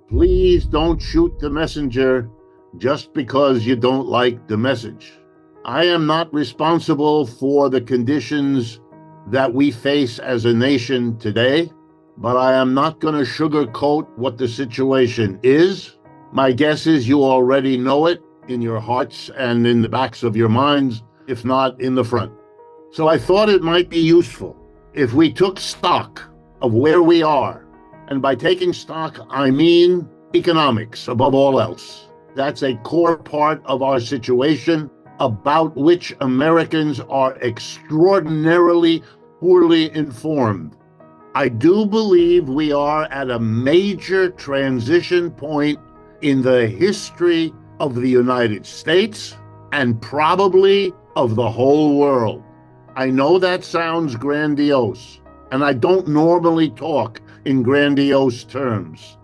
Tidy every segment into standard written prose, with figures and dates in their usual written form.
Please don't shoot the messenger just because you don't like the message. I am not responsible for the conditions that we face as a nation today, but I am not going to sugarcoat what the situation is. My guess is you already know it in your hearts and in the backs of your minds, if not in the front. So I thought it might be useful if we took stock of where we are. And by taking stock, I mean economics above all else. That's a core part of our situation about which Americans are extraordinarily poorly informed. I do believe we are at a major transition point in the history of the United States and probably of the whole world. I know that sounds grandiose, and I don't normally talk in grandiose terms,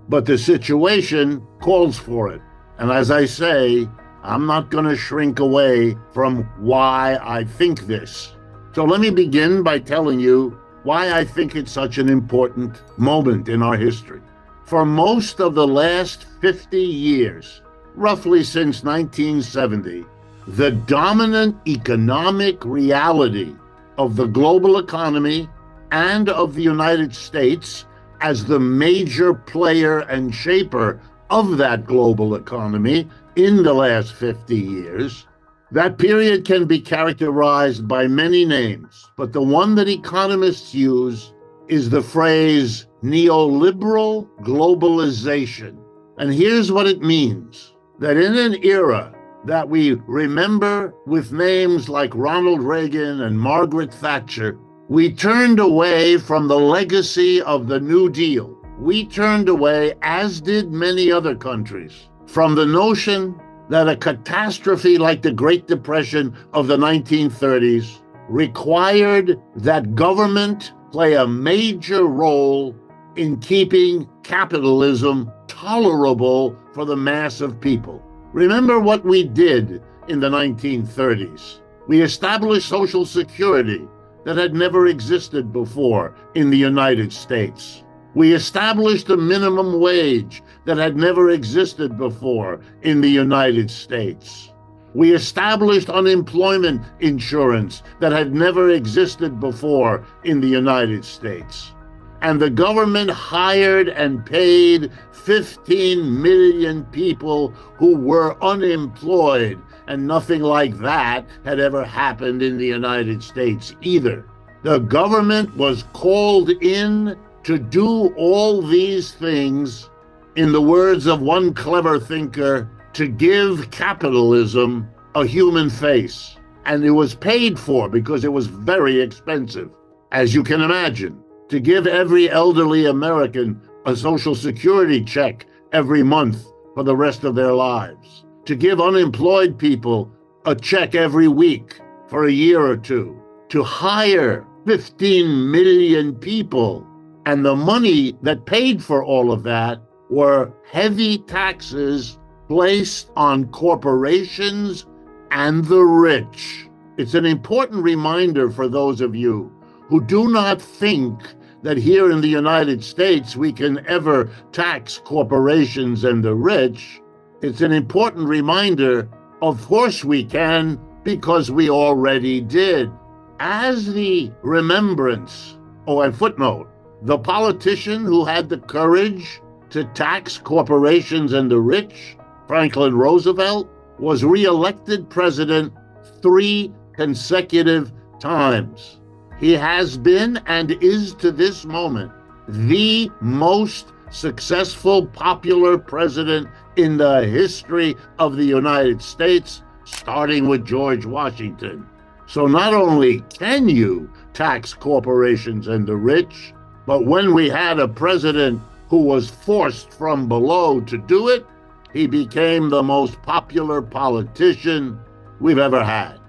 but the situation calls for it. And as I say, I'm not going to shrink away from why I think this. So let me begin by telling you why I think it's such an important moment in our history. For most of the last 50 years, roughly since 1970, the dominant economic reality of the global economy and of the United States as the major player and shaper of that global economy in the last 50 years, that period can be characterized by many names, but the one that economists use is the phrase neoliberal globalization. And here's what it means, that in an era that we remember with names like Ronald Reagan and Margaret Thatcher, we turned away from the legacy of the New Deal. We turned away, as did many other countries, from the notion that a catastrophe like the Great Depression of the 1930s required that government play a major role in keeping capitalism tolerable for the mass of people. Remember what we did in the 1930s. We established Social Security that had never existed before in the United States. We established a minimum wage that had never existed before in the United States. We established unemployment insurance that had never existed before in the United States. And the government hired and paid 15 million people who were unemployed, and nothing like that had ever happened in the United States either. The government was called in to do all these things, in the words of one clever thinker, to give capitalism a human face. And it was paid for because it was very expensive, as you can imagine. To give every elderly American a Social Security check every month for the rest of their lives. To give unemployed people a check every week for a year or two. To hire 15 million people. And the money that paid for all of that were heavy taxes placed on corporations and the rich. It's an important reminder for those of you who do not think that here in the United States we can ever tax corporations and the rich. It's an important reminder, of course we can, because we already did. As the remembrance, and footnote, the politician who had the courage to tax corporations and the rich, Franklin Roosevelt, was reelected president 3 consecutive times. He has been and is to this moment the most successful popular president in the history of the United States, starting with George Washington. So not only can you tax corporations and the rich, but when we had a president who was forced from below to do it, he became the most popular politician we've ever had.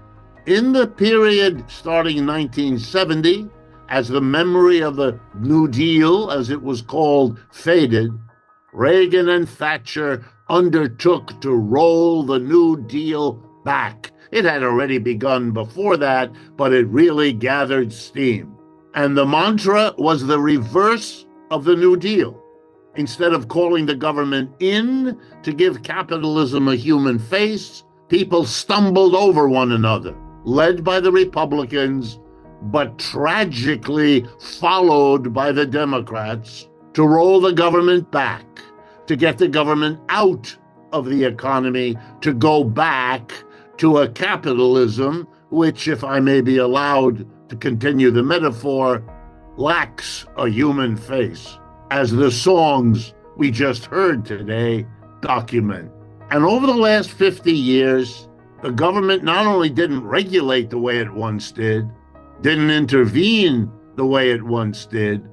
In the period starting in 1970, as the memory of the New Deal, as it was called, faded, Reagan and Thatcher undertook to roll the New Deal back. It had already begun before that, but it really gathered steam. And the mantra was the reverse of the New Deal. Instead of calling the government in to give capitalism a human face, people stumbled over one another, led by the Republicans, but tragically followed by the Democrats, to roll the government back, to get the government out of the economy, to go back to a capitalism which, if I may be allowed to continue the metaphor, lacks a human face, as the songs we just heard today document. And over the last 50 years, the government not only didn't regulate the way it once did, didn't intervene the way it once did,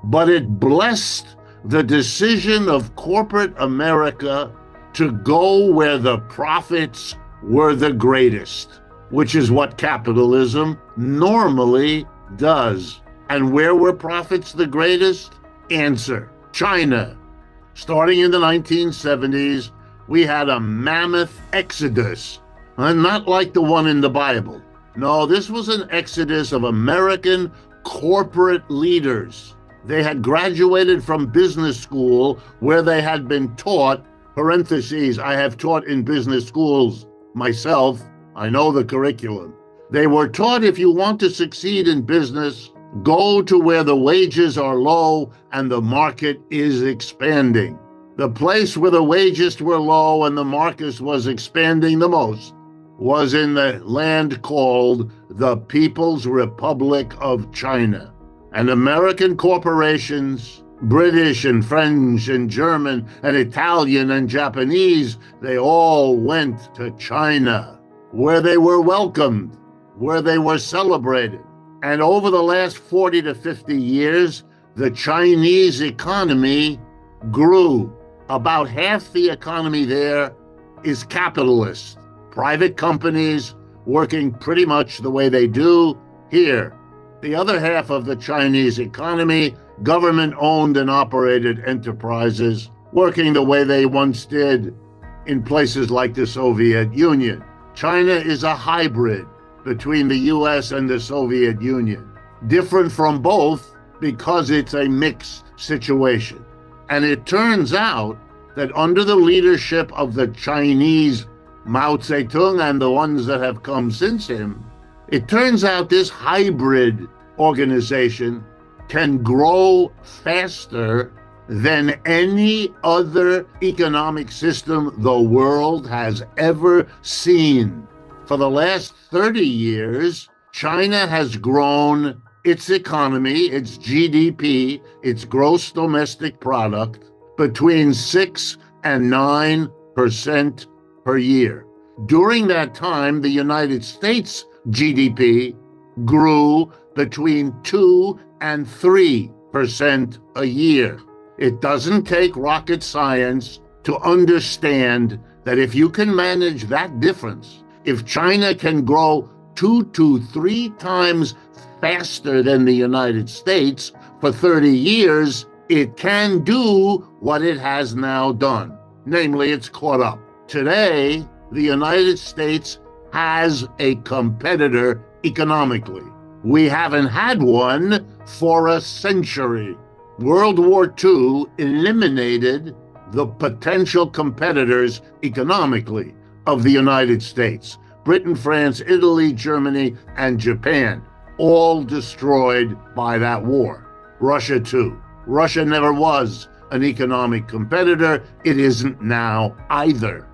but it blessed the decision of corporate America to go where the profits were the greatest, which is what capitalism normally does. And where were profits the greatest? Answer: China. Starting in the 1970s, we had a mammoth exodus, and not like the one in the Bible. No, this was an exodus of American corporate leaders. They had graduated from business school where they had been taught, parentheses, I have taught in business schools myself, I know the curriculum. They were taught if you want to succeed in business, go to where the wages are low and the market is expanding. The place where the wages were low and the market was expanding the most was in the land called the People's Republic of China. And American corporations, British and French and German and Italian and Japanese, they all went to China, where they were welcomed, where they were celebrated. And over the last 40 to 50 years, the Chinese economy grew. About half the economy there is capitalist. Private companies working pretty much the way they do here. The other half of the Chinese economy, government-owned and operated enterprises working the way they once did in places like the Soviet Union. China is a hybrid between the US and the Soviet Union, different from both because it's a mixed situation. And it turns out that under the leadership of the Chinese Mao Zedong and the ones that have come since him, it turns out this hybrid organization can grow faster than any other economic system the world has ever seen. For the last 30 years, China has grown its economy, its GDP, its gross domestic product, between 6 and 9% per year. During that time, the United States GDP grew between 2 and 3% a year. It doesn't take rocket science to understand that if you can manage that difference, if China can grow 2 to 3 times faster than the United States for 30 years, it can do what it has now done. Namely, it's caught up. Today, the United States has a competitor economically. We haven't had one for a century. World War II eliminated the potential competitors economically of the United States. Britain, France, Italy, Germany, and Japan, all destroyed by that war. Russia too. Russia never was an economic competitor. It isn't now either.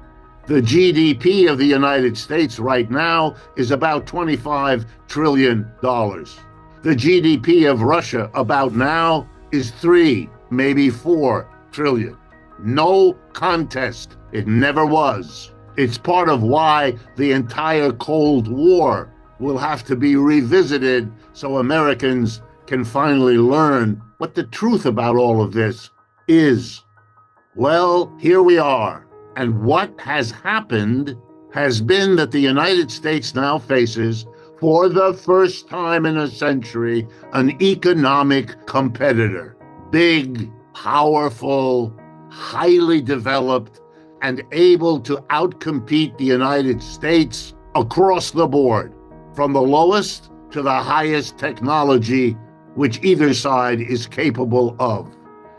The GDP of the United States right now is about $25 trillion. The GDP of Russia about now is 3, maybe 4 trillion. No contest. It never was. It's part of why the entire Cold War will have to be revisited so Americans can finally learn what the truth about all of this is. Well, here we are. And what has happened has been that the United States now faces, for the first time in a century, an economic competitor. Big, powerful, highly developed, and able to outcompete the United States across the board, from the lowest to the highest technology which either side is capable of.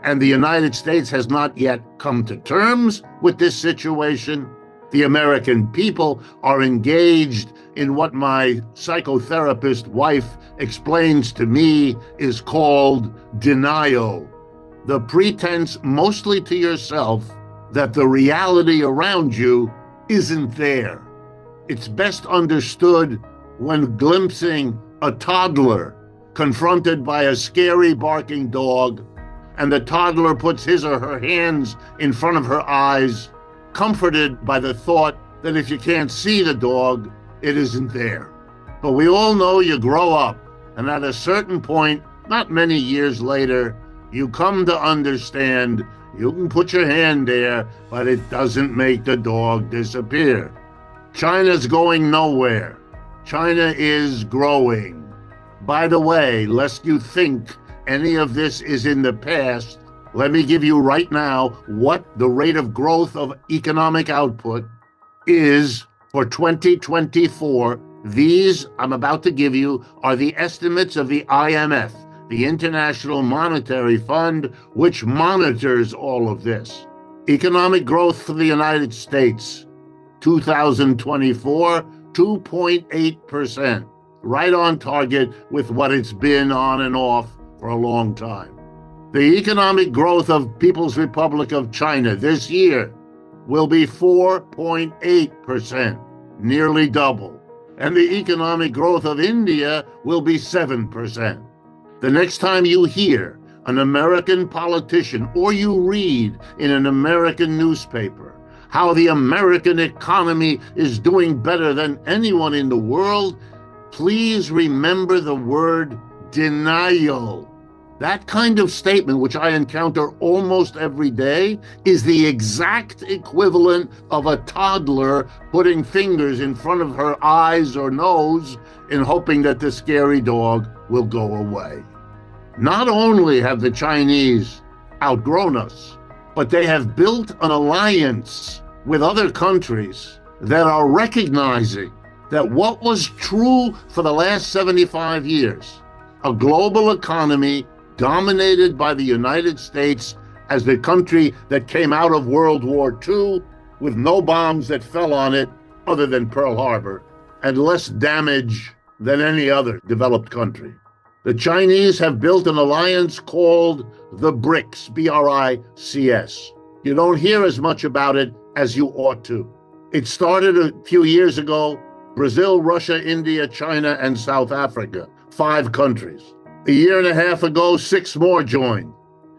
And the United States has not yet come to terms with this situation. The American people are engaged in what my psychotherapist wife explains to me is called denial. The pretense, mostly to yourself, that the reality around you isn't there. It's best understood when glimpsing a toddler confronted by a scary barking dog, and the toddler puts his or her hands in front of her eyes, comforted by the thought that if you can't see the dog, it isn't there. But we all know you grow up, and at a certain point, not many years later, you come to understand you can put your hand there, but it doesn't make the dog disappear. China's going nowhere. China is growing. By the way, lest you think any of this is in the past, let me give you right now what the rate of growth of economic output is for 2024. These I'm about to give you are the estimates of the IMF, the International Monetary Fund, which monitors all of this. Economic growth for the United States, 2024, 2.8%, right on target with what it's been on and off for a long time. The economic growth of People's Republic of China this year will be 4.8%, nearly double. And the economic growth of India will be 7%. The next time you hear an American politician or you read in an American newspaper how the American economy is doing better than anyone in the world, please remember the word denial. That kind of statement, which I encounter almost every day, is the exact equivalent of a toddler putting fingers in front of her eyes or nose in hoping that the scary dog will go away. Not only have the Chinese outgrown us, but they have built an alliance with other countries that are recognizing that what was true for the last 75 years, a global economy dominated by the United States as the country that came out of World War II with no bombs that fell on it other than Pearl Harbor, and less damage than any other developed country. The Chinese have built an alliance called the BRICS, B-R-I-C-S. You don't hear as much about it as you ought to. It started a few years ago, Brazil, Russia, India, China, and South Africa, 5 countries. A year and a half ago, 6 more joined.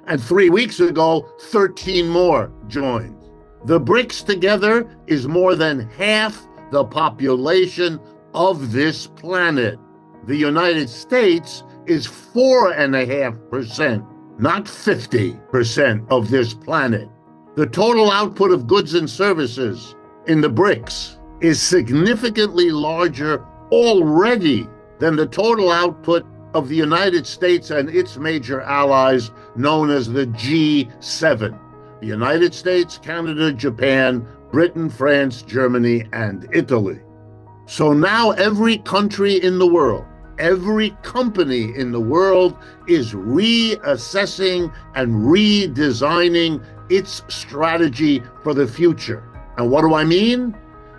And 3 weeks ago, 13 more joined. The BRICS together is more than half the population of this planet. The United States is 4.5%, not 50% of this planet. The total output of goods and services in the BRICS is significantly larger already than the total output of the United States and its major allies known as the G7. The United States, Canada, Japan, Britain, France, Germany, and Italy. So now every country in the world, every company in the world is reassessing and redesigning its strategy for the future. And what do I mean?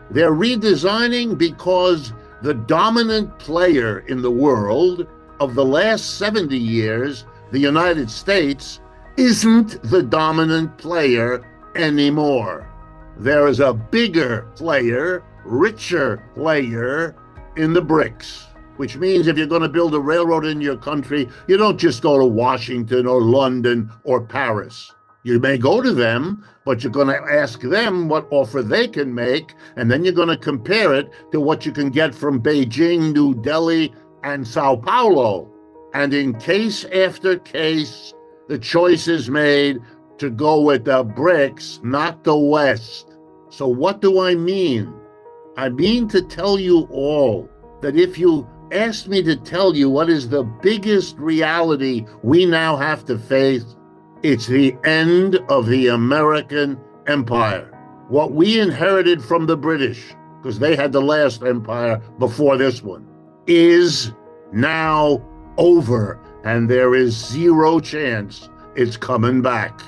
They're redesigning because the dominant player in the world of the last 70 years, the United States, isn't the dominant player anymore. There is a bigger player, richer player in the BRICS, which means if you're going to build a railroad in your country, you don't just go to Washington or London or Paris. You may go to them, but you're going to ask them what offer they can make, and then you're going to compare it to what you can get from Beijing, New Delhi, and Sao Paulo. And in case after case, the choice is made to go with the BRICS, not the West. So what do I mean? I mean to tell you all that if you asked me to tell you what is the biggest reality we now have to face, it's the end of the American empire. What we inherited from the British, because they had the last empire before this one, is now over, and there is zero chance it's coming back.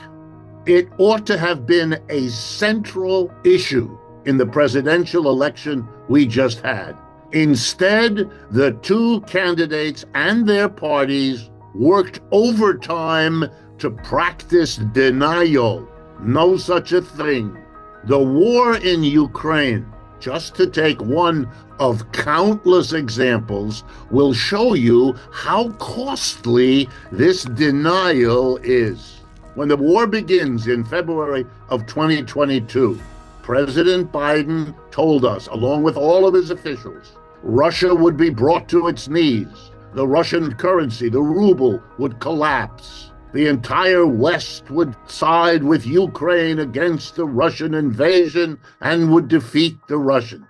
It ought to have been a central issue in the presidential election we just had. Instead, the two candidates and their parties worked overtime to practice denial. No such a thing. The war in Ukraine, just to take one of countless examples, will show you how costly this denial is. When the war begins in February of 2022, President Biden told us, along with all of his officials, Russia would be brought to its knees. The Russian currency, the ruble, would collapse. The entire West would side with Ukraine against the Russian invasion and would defeat the Russians.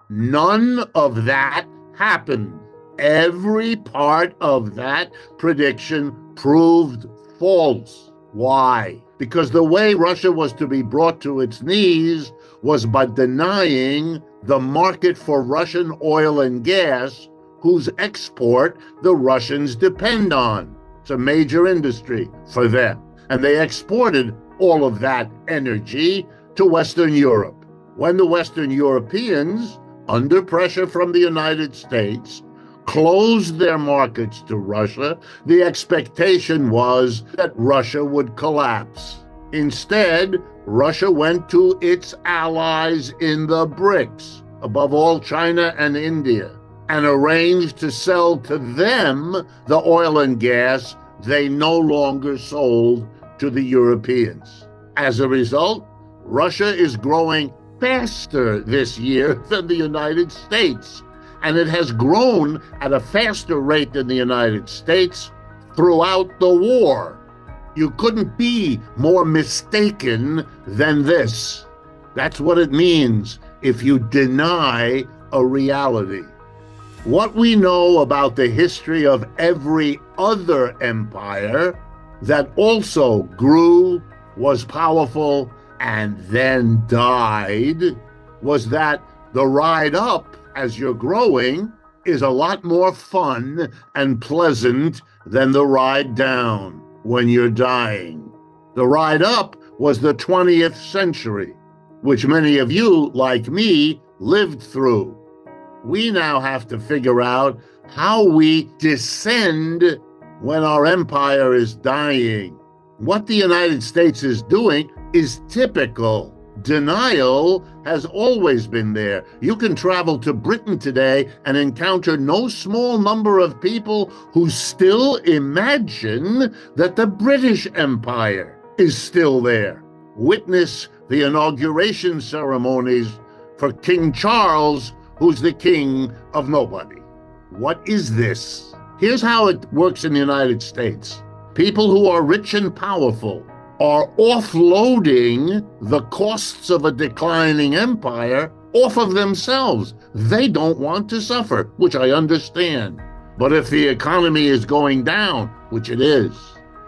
None of that happened. Every part of that prediction proved false. Why? Because the way Russia was to be brought to its knees was by denying the market for Russian oil and gas, whose export the Russians depend on. It's a major industry for them. And they exported all of that energy to Western Europe. When the Western Europeans, under pressure from the United States, closed their markets to Russia, the expectation was that Russia would collapse. Instead, Russia went to its allies in the BRICS, above all China and India, and arranged to sell to them the oil and gas they no longer sold to the Europeans. As a result, Russia is growing faster this year than the United States, and it has grown at a faster rate than the United States throughout the war. You couldn't be more mistaken than this. That's what it means if you deny a reality. What we know about the history of every other empire that also grew, was powerful, and then died was that the ride up as you're growing is a lot more fun and pleasant than the ride down when you're dying. The ride up was the 20th century, which many of you, like me, lived through. We now have to figure out how we descend when our empire is dying. What the United States is doing is typical. Denial has always been there. You can travel to Britain today and encounter no small number of people who still imagine that the British Empire is still there. Witness the inauguration ceremonies for King Charles, who's the king of nobody. What is this? Here's how it works in the United States. People who are rich and powerful are offloading the costs of a declining empire off of themselves. They don't want to suffer, which I understand. But if the economy is going down, which it is,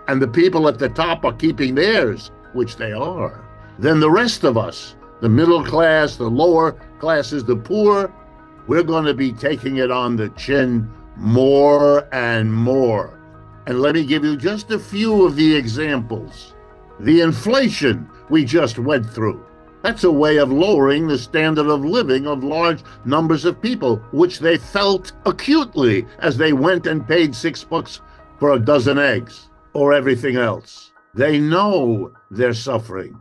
and the people at the top are keeping theirs, which they are, then the rest of us, the middle class, the lower classes, the poor, we're going to be taking it on the chin more and more. And let me give you just a few of the examples. The inflation we just went through, that's a way of lowering the standard of living of large numbers of people, which they felt acutely as they went and paid $6 for a dozen eggs or everything else. They know they're suffering.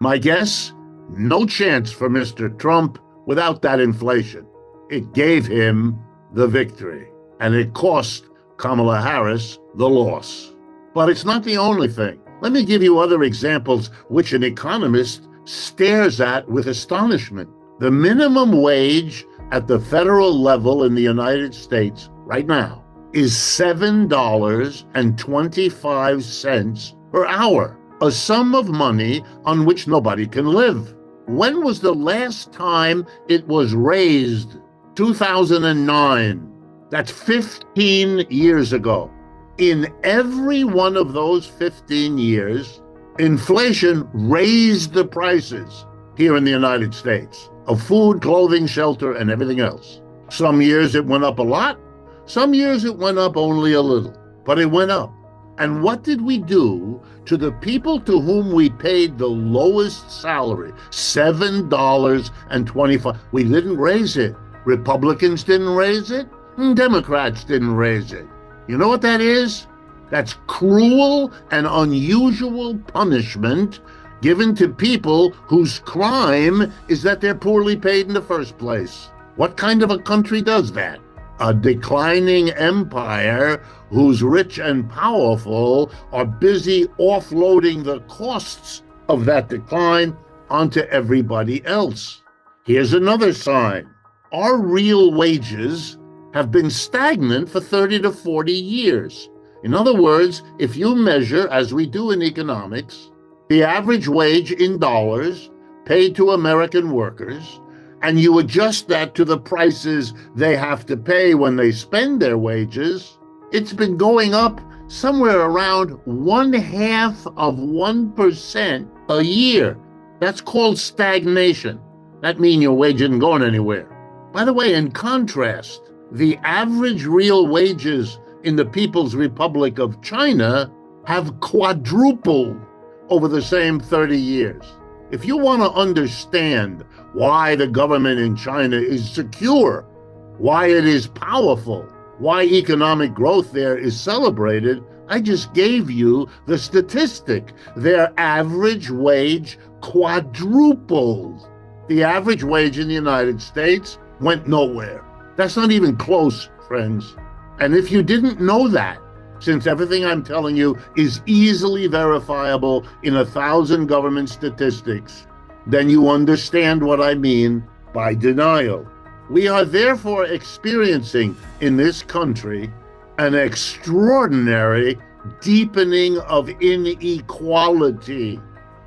My guess, no chance for Mr. Trump without that inflation. It gave him the victory, and it cost Kamala Harris the loss. But it's not the only thing. Let me give you other examples which an economist stares at with astonishment. The minimum wage at the federal level in the United States right now is $7.25 per hour, a sum of money on which nobody can live. When was the last time it was raised? 2009. That's 15 years ago. In every one of those 15 years, inflation raised the prices here in the United States of food, clothing, shelter, and everything else. Some years it went up a lot. Some years it went up only a little, but it went up. And what did we do to the people to whom we paid the lowest salary, $7.25. We didn't raise it. Republicans didn't raise it. Democrats didn't raise it. You know what that is? That's cruel and unusual punishment given to people whose crime is that they're poorly paid in the first place. What kind of a country does that? A declining empire whose rich and powerful are busy offloading the costs of that decline onto everybody else. Here's another sign. Our real wages have been stagnant for 30 to 40 years. In other words, if you measure, as we do in economics, the average wage in dollars paid to American workers, and you adjust that to the prices they have to pay when they spend their wages, it's been going up somewhere around 0.5% a year. That's called stagnation. That means your wage isn't going anywhere. By the way, in contrast, the average real wages in the People's Republic of China have quadrupled over the same 30 years. If you want to understand why the government in China is secure, why it is powerful, why economic growth there is celebrated, I just gave you the statistic. Their average wage quadrupled. The average wage in the United States went nowhere. That's not even close, friends. And if you didn't know that, since everything I'm telling you is easily verifiable in 1,000 government statistics, then you understand what I mean by denial. We are therefore experiencing in this country an extraordinary deepening of inequality.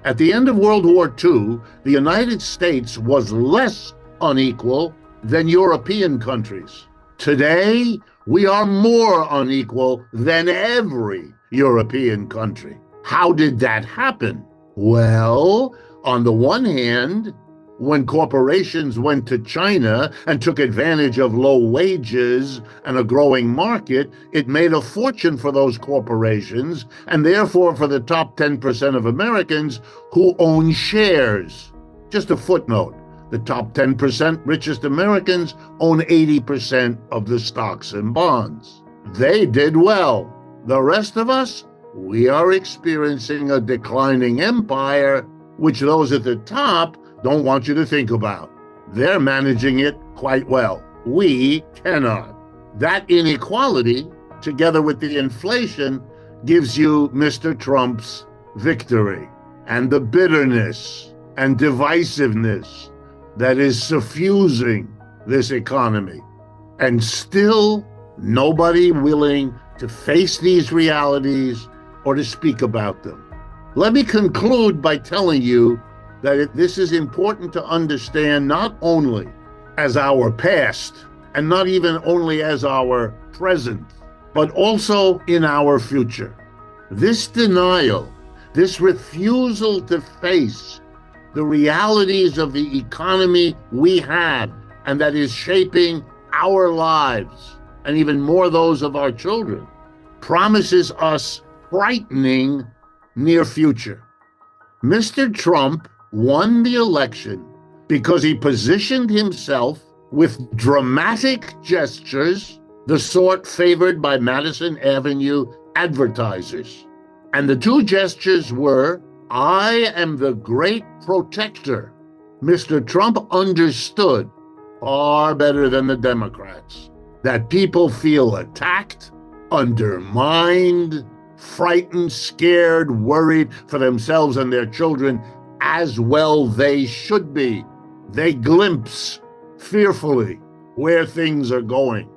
At the end of World War II, the United States was less unequal than European countries. Today, we are more unequal than every European country. How did that happen? Well, on the one hand, when corporations went to China and took advantage of low wages and a growing market, it made a fortune for those corporations and therefore for the top 10% of Americans who own shares. Just a footnote. The top 10% richest Americans own 80% of the stocks and bonds. They did well. The rest of us, we are experiencing a declining empire, which those at the top don't want you to think about. They're managing it quite well. We cannot. That inequality, together with the inflation, gives you Mr. Trump's victory and the bitterness and divisiveness that is suffusing this economy, and still nobody willing to face these realities or to speak about them. Let me conclude by telling you that this is important to understand not only as our past and not even only as our present, but also in our future. This denial, this refusal to face the realities of the economy we have and that is shaping our lives, and even more those of our children, promises us frightening near future. Mr. Trump won the election because he positioned himself with dramatic gestures, the sort favored by Madison Avenue advertisers. And the two gestures were, "I am the great protector." Mr. Trump understood far better than the Democrats that people feel attacked, undermined, frightened, scared, worried for themselves and their children, as well they should be. They glimpse fearfully where things are going.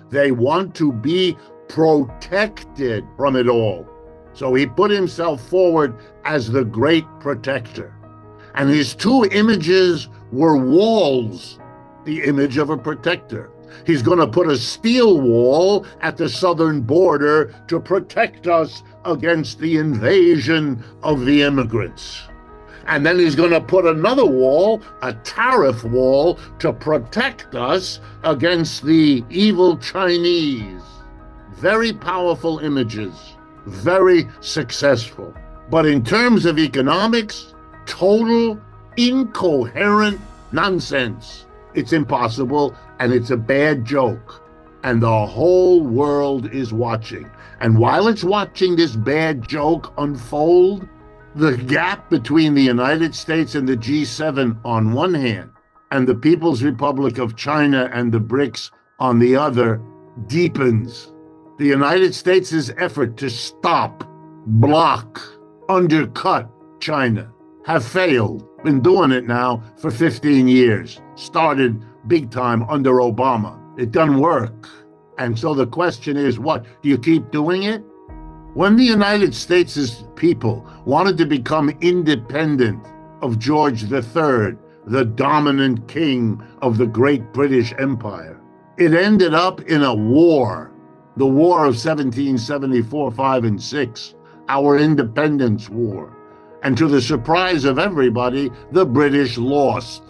They want to be protected from it all. So he put himself forward as the great protector. And his two images were walls, the image of a protector. He's going to put a steel wall at the southern border to protect us against the invasion of the immigrants. And then he's going to put another wall, a tariff wall, to protect us against the evil Chinese. Very powerful images, very successful. But in terms of economics, total incoherent nonsense. It's impossible, and it's a bad joke. And the whole world is watching. And while it's watching this bad joke unfold, the gap between the United States and the G7 on one hand, and the People's Republic of China and the BRICS on the other, deepens. The United States' effort to stop, block, undercut China have failed. Been doing it now for 15 years. Started big time under Obama. It doesn't work. And so the question is, what? Do you keep doing it? When the United States' people wanted to become independent of George III, the dominant king of the great British Empire, it ended up in a war, the War of 1774, 5, and 6, our Independence War. And to the surprise of everybody, the British lost.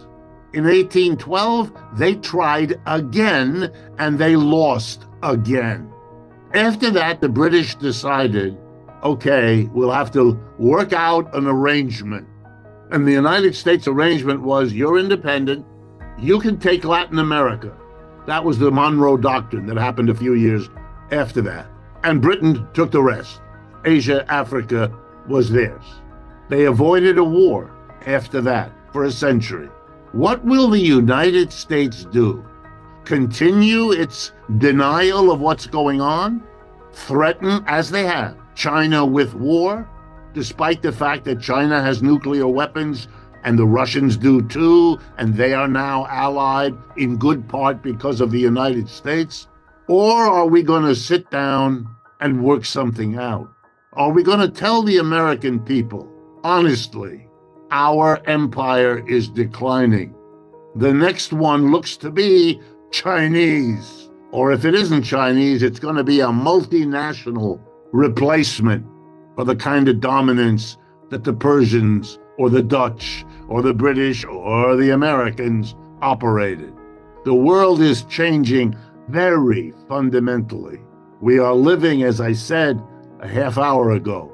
In 1812, they tried again, and they lost again. After that, the British decided, okay, we'll have to work out an arrangement. And the United States arrangement was, you're independent, you can take Latin America. That was the Monroe Doctrine that happened a few years after that. And Britain took the rest. Asia, Africa was theirs. They avoided a war after that for a century. What will the United States do? Continue its denial of what's going on? Threaten, as they have, China with war, despite the fact that China has nuclear weapons and the Russians do too, and they are now allied in good part because of the United States? Or are we going to sit down and work something out? Are we going to tell the American people, honestly, our empire is declining? The next one looks to be Chinese. Or if it isn't Chinese, it's going to be a multinational replacement for the kind of dominance that the Persians or the Dutch or the British or the Americans operated. The world is changing very fundamentally. We are living, as I said a half hour ago,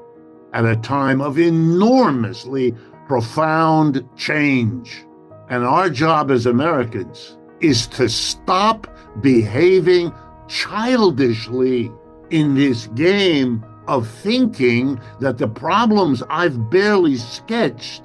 at a time of enormously profound change. And our job as Americans is to stop behaving childishly in this game of thinking that the problems I've barely sketched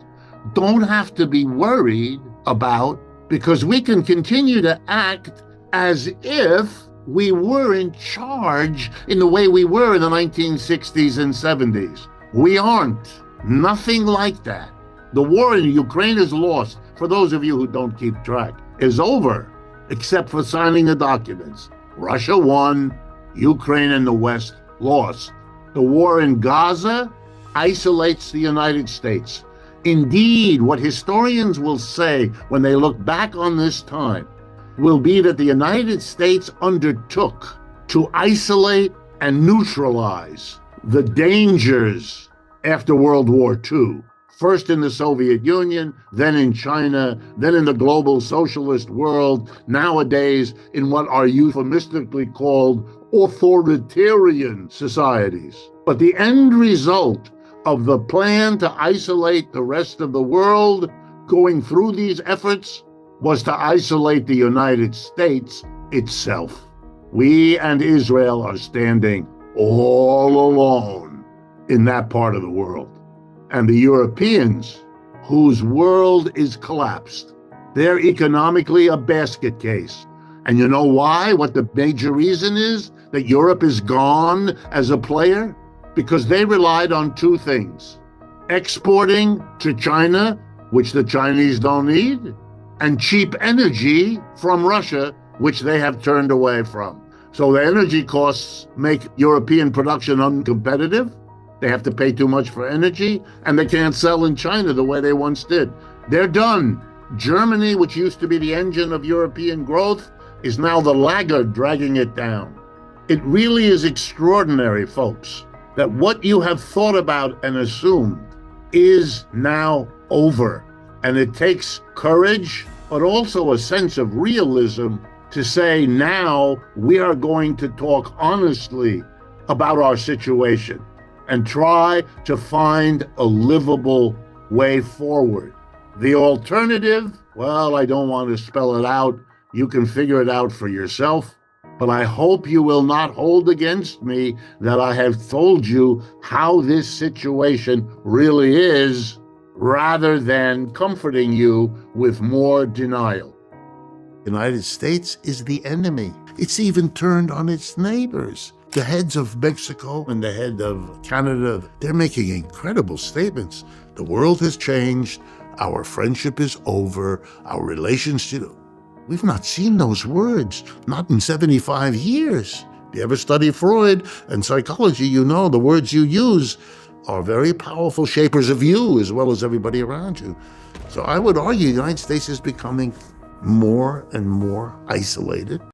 don't have to be worried about, because we can continue to act as if we were in charge in the way we were in the 1960s and 70s. We aren't. Nothing like that. The war in Ukraine is lost. For those of you who don't keep track, is over, except for signing the documents. Russia won, Ukraine and the West lost. The war in Gaza isolates the United States. Indeed, what historians will say when they look back on this time will be that the United States undertook to isolate and neutralize the dangers after World War II. First in the Soviet Union, then in China, then in the global socialist world, nowadays in what are euphemistically called authoritarian societies. But the end result of the plan to isolate the rest of the world going through these efforts was to isolate the United States itself. We and Israel are standing all alone in that part of the world. And the Europeans, whose world is collapsed, they're economically a basket case. And you know why? What the major reason is that Europe is gone as a player? Because they relied on two things: exporting to China, which the Chinese don't need, and cheap energy from Russia, which they have turned away from. So the energy costs make European production uncompetitive. They have to pay too much for energy, and they can't sell in China the way they once did. They're done. Germany, which used to be the engine of European growth, is now the laggard dragging it down. It really is extraordinary, folks, that what you have thought about and assumed is now over. And it takes courage, but also a sense of realism to say, now we are going to talk honestly about our situation. and try to find a livable way forward. The alternative, well, I don't want to spell it out. You can figure it out for yourself. But I hope you will not hold against me that I have told you how this situation really is, rather than comforting you with more denial. The United States is the enemy. It's even turned on its neighbors. The heads of Mexico and the head of Canada, they're making incredible statements. The world has changed. Our friendship is over. Our relationship. We've not seen those words, not in 75 years. If you ever study Freud and psychology, you know the words you use are very powerful shapers of you as well as everybody around you. So I would argue the United States is becoming more and more isolated.